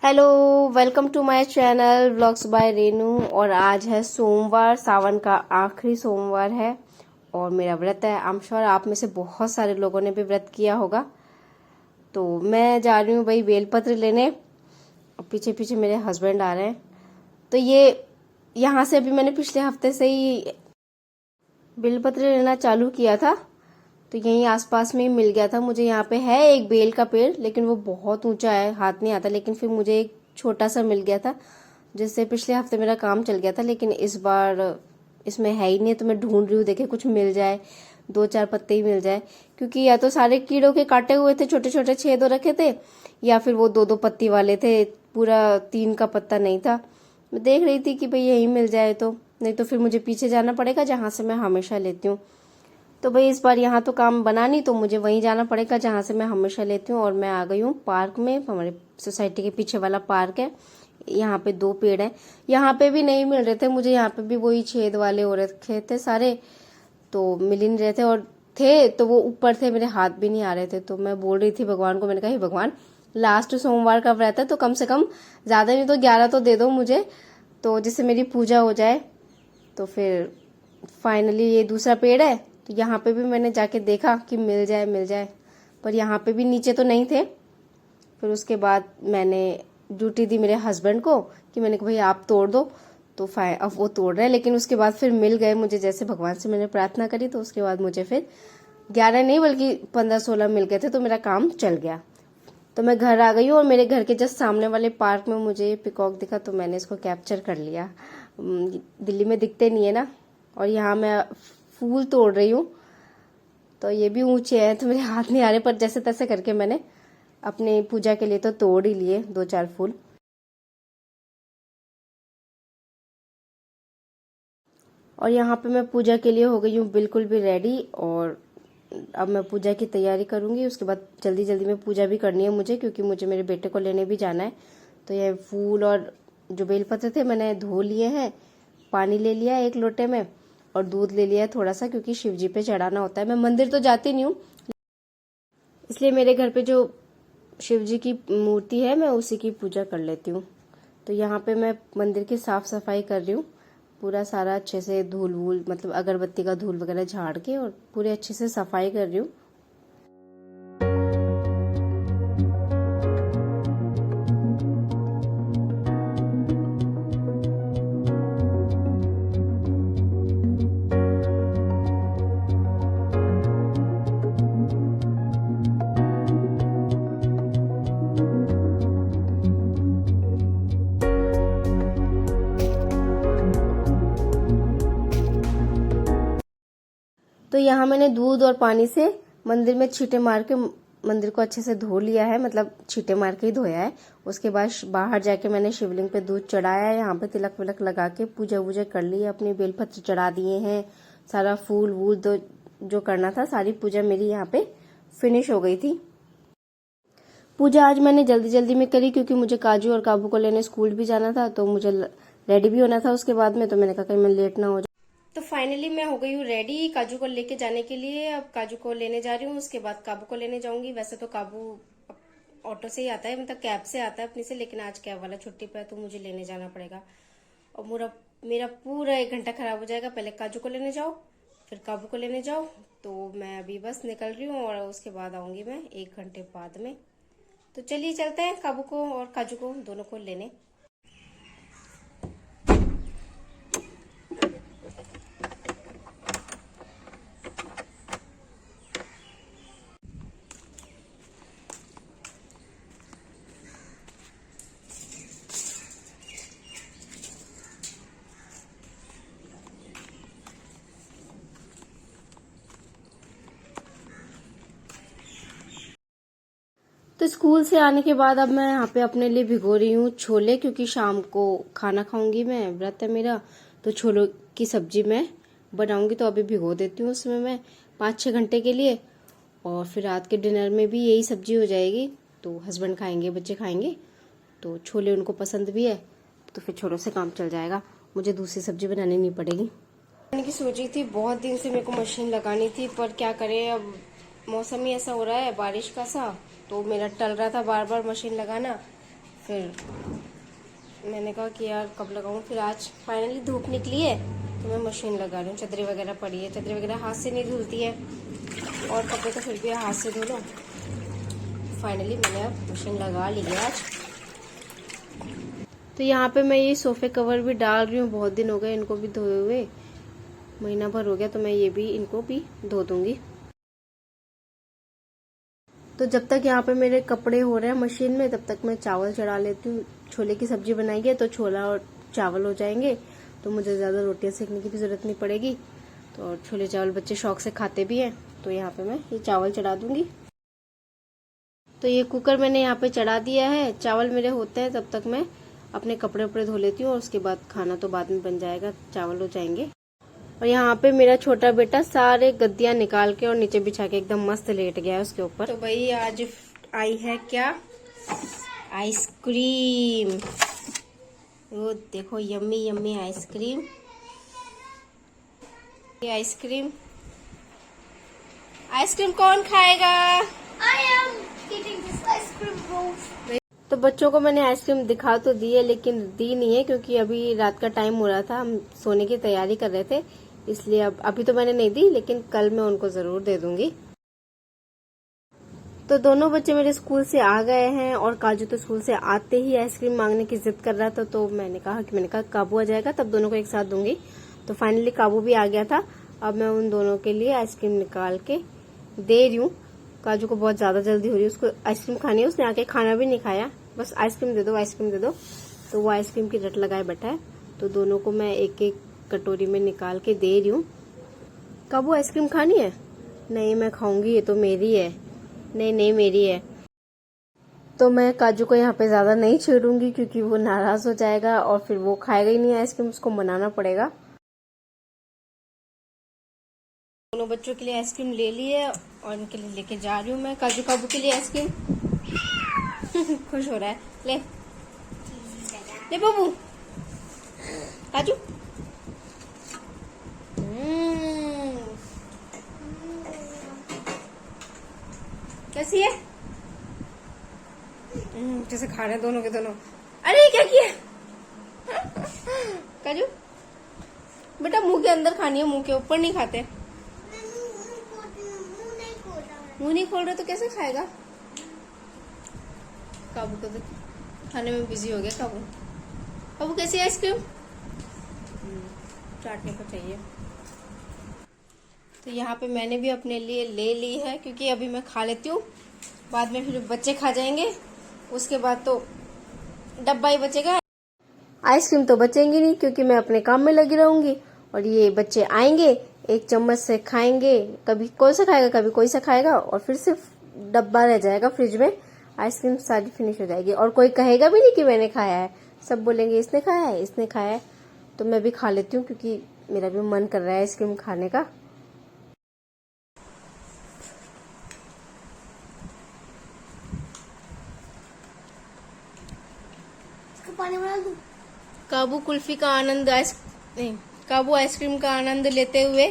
Hello, welcome to my channel vlogs by Renu. और आज है सोमवार, सावन का आखिरी सोमवार है और मेरा व्रत है। आई एम श्योर आप में से बहुत सारे लोगों ने भी व्रत किया होगा। तो मैं जा रही हूँ भाई बेलपत्र लेने और पीछे पीछे मेरे हस्बैंड आ रहे हैं। तो ये यहाँ से अभी मैंने पिछले हफ्ते से ही बेलपत्र लेना चालू किया था, तो यहीं आसपास में ही मिल गया था मुझे। यहाँ पे है एक बेल का पेड़, लेकिन वो बहुत ऊंचा है, हाथ नहीं आता। लेकिन फिर मुझे एक छोटा सा मिल गया था, जिससे पिछले हफ्ते मेरा काम चल गया था। लेकिन इस बार इसमें है ही नहीं, तो मैं ढूंढ रही हूँ, देखे कुछ मिल जाए, 2-4 पत्ते ही मिल जाए। क्योंकि या तो सारे कीड़ों के काटे हुए थे, छोटे छोटे छेद हो रखे थे, या फिर वो 2-2 पत्ती वाले थे, पूरा 3 का पत्ता नहीं था। मैं देख रही थी कि भाई यही मिल जाए, तो नहीं तो फिर मुझे पीछे जाना पड़ेगा जहाँ से मैं हमेशा लेती हूँ। तो भाई इस बार यहाँ तो काम बना नहीं, तो मुझे वहीं जाना पड़ेगा जहाँ से मैं हमेशा लेती हूँ। और मैं आ गई हूँ पार्क में, हमारे सोसाइटी के पीछे वाला पार्क है। यहाँ पे 2 पेड़ हैं। यहाँ पे भी नहीं मिल रहे थे मुझे, यहाँ पे भी वही छेद वाले हो रखे थे सारे, तो मिल ही नहीं रहे थे। और थे तो वो ऊपर थे, मेरे हाथ भी नहीं आ रहे थे। तो मैं बोल रही थी भगवान को, मैंने कहा हे भगवान, लास्ट सोमवार का व्रत है, तो कम से कम ज्यादा नहीं तो 11 तो दे दो मुझे, तो जिससे मेरी पूजा हो जाए। तो फिर फाइनली ये दूसरा पेड़ है, तो यहाँ पे भी मैंने जाके देखा कि मिल जाए, पर यहाँ पे भी नीचे तो नहीं थे। फिर उसके बाद मैंने ड्यूटी दी मेरे हस्बैंड को कि मैंने कहा भाई आप तोड़ दो, तो अब वो तोड़ रहे हैं। लेकिन उसके बाद फिर मिल गए मुझे, जैसे भगवान से मैंने प्रार्थना करी, तो उसके बाद मुझे फिर 11 नहीं बल्कि 15-16 मिल गए थे, तो मेरा काम चल गया। तो मैं घर आ गई हूँ और मेरे घर के जस्ट सामने वाले पार्क में मुझे पिकॉक दिखा, तो मैंने इसको कैप्चर कर लिया। दिल्ली में दिखते नहीं है ना। और यहाँ मैं फूल तोड़ रही हूँ, तो ये भी ऊंचे हैं, तो मेरे हाथ नहीं आ रहे, पर जैसे तैसे करके मैंने अपनी पूजा के लिए तो तोड़ ही लिए 2-4 फूल। और यहाँ पे मैं पूजा के लिए हो गई हूँ बिल्कुल भी रेडी। और अब मैं पूजा की तैयारी करूंगी, उसके बाद जल्दी जल्दी में पूजा भी करनी है मुझे, क्योंकि मुझे मेरे बेटे को लेने भी जाना है। तो ये फूल और जो बेलपत्र थे मैंने धो लिए हैं, पानी ले लिया 1 लोटे में, और दूध ले लिया है थोड़ा सा, क्योंकि शिव जी पे चढ़ाना होता है। मैं मंदिर तो जाती नहीं हूँ, इसलिए मेरे घर पे जो शिव जी की मूर्ति है मैं उसी की पूजा कर लेती हूँ। तो यहाँ पे मैं मंदिर की साफ सफाई कर रही हूँ, पूरा सारा अच्छे से धूल वूल, मतलब अगरबत्ती का धूल वगैरह झाड़ के, और पूरे अच्छे से सफाई कर रही हूँ। तो यहाँ मैंने दूध और पानी से मंदिर में छींटे मार के मंदिर को अच्छे से धो लिया है, मतलब छींटे मार के ही धोया है। उसके बाद बाहर जाके मैंने शिवलिंग पे दूध चढ़ाया है, यहाँ पे तिलक विलक लगा के पूजा वूजा कर ली है, अपने बेलपत्र चढ़ा दिए हैं, सारा फूल वूल जो करना था, सारी पूजा मेरी यहाँ पे फिनिश हो गई थी। पूजा आज मैंने जल्दी जल्दी में करी, क्योंकि मुझे काजू और काबू को लेने स्कूल भी जाना था, तो मुझे रेडी भी होना था उसके बाद में, तो मैंने कहा कहीं मैं लेट ना हो। तो फाइनली मैं हो गई हूँ रेडी काजू को लेके जाने के लिए। अब काजू को लेने जा रही हूँ, उसके बाद काबू को लेने जाऊंगी। वैसे तो काबू ऑटो से ही आता है, मतलब कैब से आता है अपनी से, लेकिन आज कैब वाला छुट्टी पे है, तो मुझे लेने जाना पड़ेगा। और मेरा पूरा 1 घंटा खराब हो जाएगा। पहले काजू को लेने जाओ, फिर काबू को लेने जाओ। तो मैं अभी बस निकल रही हूँ और उसके बाद आऊंगी मैं 1 घंटे बाद में। तो चलिए चलते हैं काबू को और काजू को दोनों को लेने। तो स्कूल से आने के बाद अब मैं यहाँ पे अपने लिए भिगो रही हूँ छोले, क्योंकि शाम को खाना खाऊंगी मैं, व्रत है मेरा। तो छोलों की सब्जी मैं बनाऊंगी, तो अभी भिगो देती हूँ उसमें मैं 5-6 घंटे के लिए। और फिर रात के डिनर में भी यही सब्जी हो जाएगी, तो हस्बैंड खाएंगे, बच्चे खाएंगे, तो छोले उनको पसंद भी है, तो फिर छोलों से काम चल जाएगा, मुझे दूसरी सब्जी बनानी नहीं पड़ेगी। की सोची थी, बहुत दिन से मेरे को मशीन लगानी थी, पर क्या करें, अब मौसम ही ऐसा हो रहा है बारिश का सा, तो मेरा टल रहा था बार बार मशीन लगाना। फिर मैंने कहा कि यार कब लगाऊं, फिर आज फाइनली धूप निकली है तो मैं मशीन लगा रही हूँ। चादरी वगैरह पड़ी है, चादरी वगैरह हाथ से नहीं धुलती है और कपड़े तो फिर भी हाथ से धो लो। फाइनली मैंने अब मशीन लगा ली है आज। तो यहाँ पे मैं ये सोफे कवर भी डाल रही हूँ, बहुत दिन हो गए इनको भी धोए हुए, महीना भर हो गया, तो मैं ये भी इनको भी धो दूंगी। तो जब तक यहाँ पे मेरे कपड़े हो रहे हैं मशीन में, तब तक मैं चावल चढ़ा लेती हूँ। छोले की सब्जी बनाएंगे तो छोला और चावल हो जाएंगे, तो मुझे ज्यादा रोटियां सेकने की भी जरूरत नहीं पड़ेगी। तो छोले चावल बच्चे शौक से खाते भी हैं, तो यहाँ पे मैं ये चावल चढ़ा दूंगी। तो ये कुकर मैंने यहाँ पे चढ़ा दिया है। चावल मेरे होते हैं तब तक मैं अपने कपड़े वपड़े धो लेती हूँ, और उसके बाद खाना तो बाद में बन जाएगा, चावल हो जाएंगे। और यहाँ पे मेरा छोटा बेटा सारे गद्दियां निकाल के और नीचे बिछा के एकदम मस्त लेट गया है उसके ऊपर। तो भाई आज आई है क्या, आइसक्रीम। वो देखो यम्मी यम्मी आइसक्रीम। ये आइसक्रीम, आइसक्रीम कौन खाएगा? I am eating this ice cream rolls. तो बच्चों को मैंने आइसक्रीम दिखा तो दी है, लेकिन दी नहीं है क्योंकि अभी रात का टाइम हो रहा था, हम सोने की तैयारी कर रहे थे, इसलिए अब अभी तो मैंने नहीं दी, लेकिन कल मैं उनको जरूर दे दूंगी। तो दोनों बच्चे मेरे स्कूल से आ गए हैं, और काजू तो स्कूल से आते ही आइसक्रीम मांगने की जिद कर रहा था, तो मैंने कहा काबू आ जाएगा तब दोनों को एक साथ दूंगी। तो फाइनली काबू भी आ गया था। अब मैं उन दोनों के लिए आइसक्रीम निकाल के दे रही हूँ। काजू को बहुत ज्यादा जल्दी हो रही है, उसको आइसक्रीम खानी है, उसने आके खाना भी नहीं खाया, बस आइसक्रीम दे दो आइसक्रीम दे दो। तो वो आइसक्रीम की रट लगाए बैठा है। तो दोनों को मैं एक एक कटोरी में निकाल के दे रही हूँ। काबू आइसक्रीम खानी है? नहीं मैं खाऊंगी, ये तो मेरी है। नहीं नहीं मेरी है। तो मैं काजू को यहाँ पे ज्यादा नहीं छेड़ूंगी क्योंकि वो नाराज हो जाएगा और फिर वो खाएगा ही नहीं आइसक्रीम, उसको मनाना पड़ेगा। दोनों बच्चों के लिए आइसक्रीम ले ली है और इनके लिए लेके जा रही हूँ मैं काजू काबू के लिए आइसक्रीम। खुश हो रहा है। ले ले बाबू काजू। कैसी है? जैसे खा रहे हैं दोनों के दोनों। अरे क्या किया? काजू बेटा मुंह के अंदर खानी है, मुंह के ऊपर नहीं खाते। मुंह नहीं खोल रहे तो कैसे खाएगा? काबू को तो खाने में बिजी हो गया। काबू काबू कैसी है आइसक्रीम? चाटने को चाहिए। तो यहाँ पे मैंने भी अपने लिए ले ली है, क्योंकि अभी मैं खा लेती हूँ, बाद में फिर बच्चे खा जाएंगे, उसके बाद तो डब्बा ही बचेगा। आइसक्रीम तो बचेंगी नहीं क्योंकि मैं अपने काम में लगी रहूंगी, और ये बच्चे आएंगे एक चम्मच से खाएंगे, कभी कोई सा खाएगा कभी कोई सा खाएगा, और फिर सिर्फ डब्बा रह जाएगा फ्रिज में, आइसक्रीम सारी फिनिश हो जाएगी, और कोई कहेगा भी नहीं कि मैंने खाया है, सब बोलेंगे इसने खाया है इसने खाया है। तो मैं भी खा लेती हूँ क्योंकि मेरा भी मन कर रहा है आइसक्रीम खाने का। पानी बना दूं? काबू कुल्फी का आनंद नहीं, काबू आइसक्रीम का आनंद लेते हुए,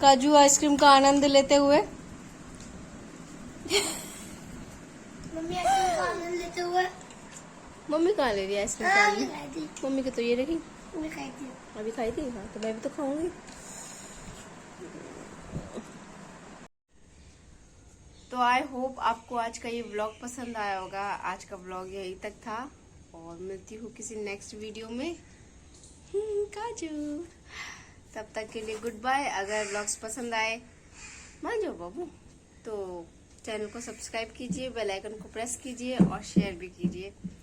काजू आइसक्रीम का आनंद लेते हुए। मम्मी आइसक्रीम का आनंद लेते हुए। मम्मी कहाँ ले रही है आइसक्रीम? खाई थी। मम्मी की तो ये रही। मम्मी खाई थी। अभी खाई थी? हाँ तो मैं भी तो खाऊंगी। तो आई होप आपको आज का ये व्लॉग पसंद आया होगा। आज का व्लॉग यही तक था, और मिलती हूँ किसी नेक्स्ट वीडियो में। काजू, तब तक के लिए गुड बाय। अगर व्लॉग्स पसंद आए, मान जाओ बाबू, तो चैनल को सब्सक्राइब कीजिए, बेल आइकन को प्रेस कीजिए और शेयर भी कीजिए।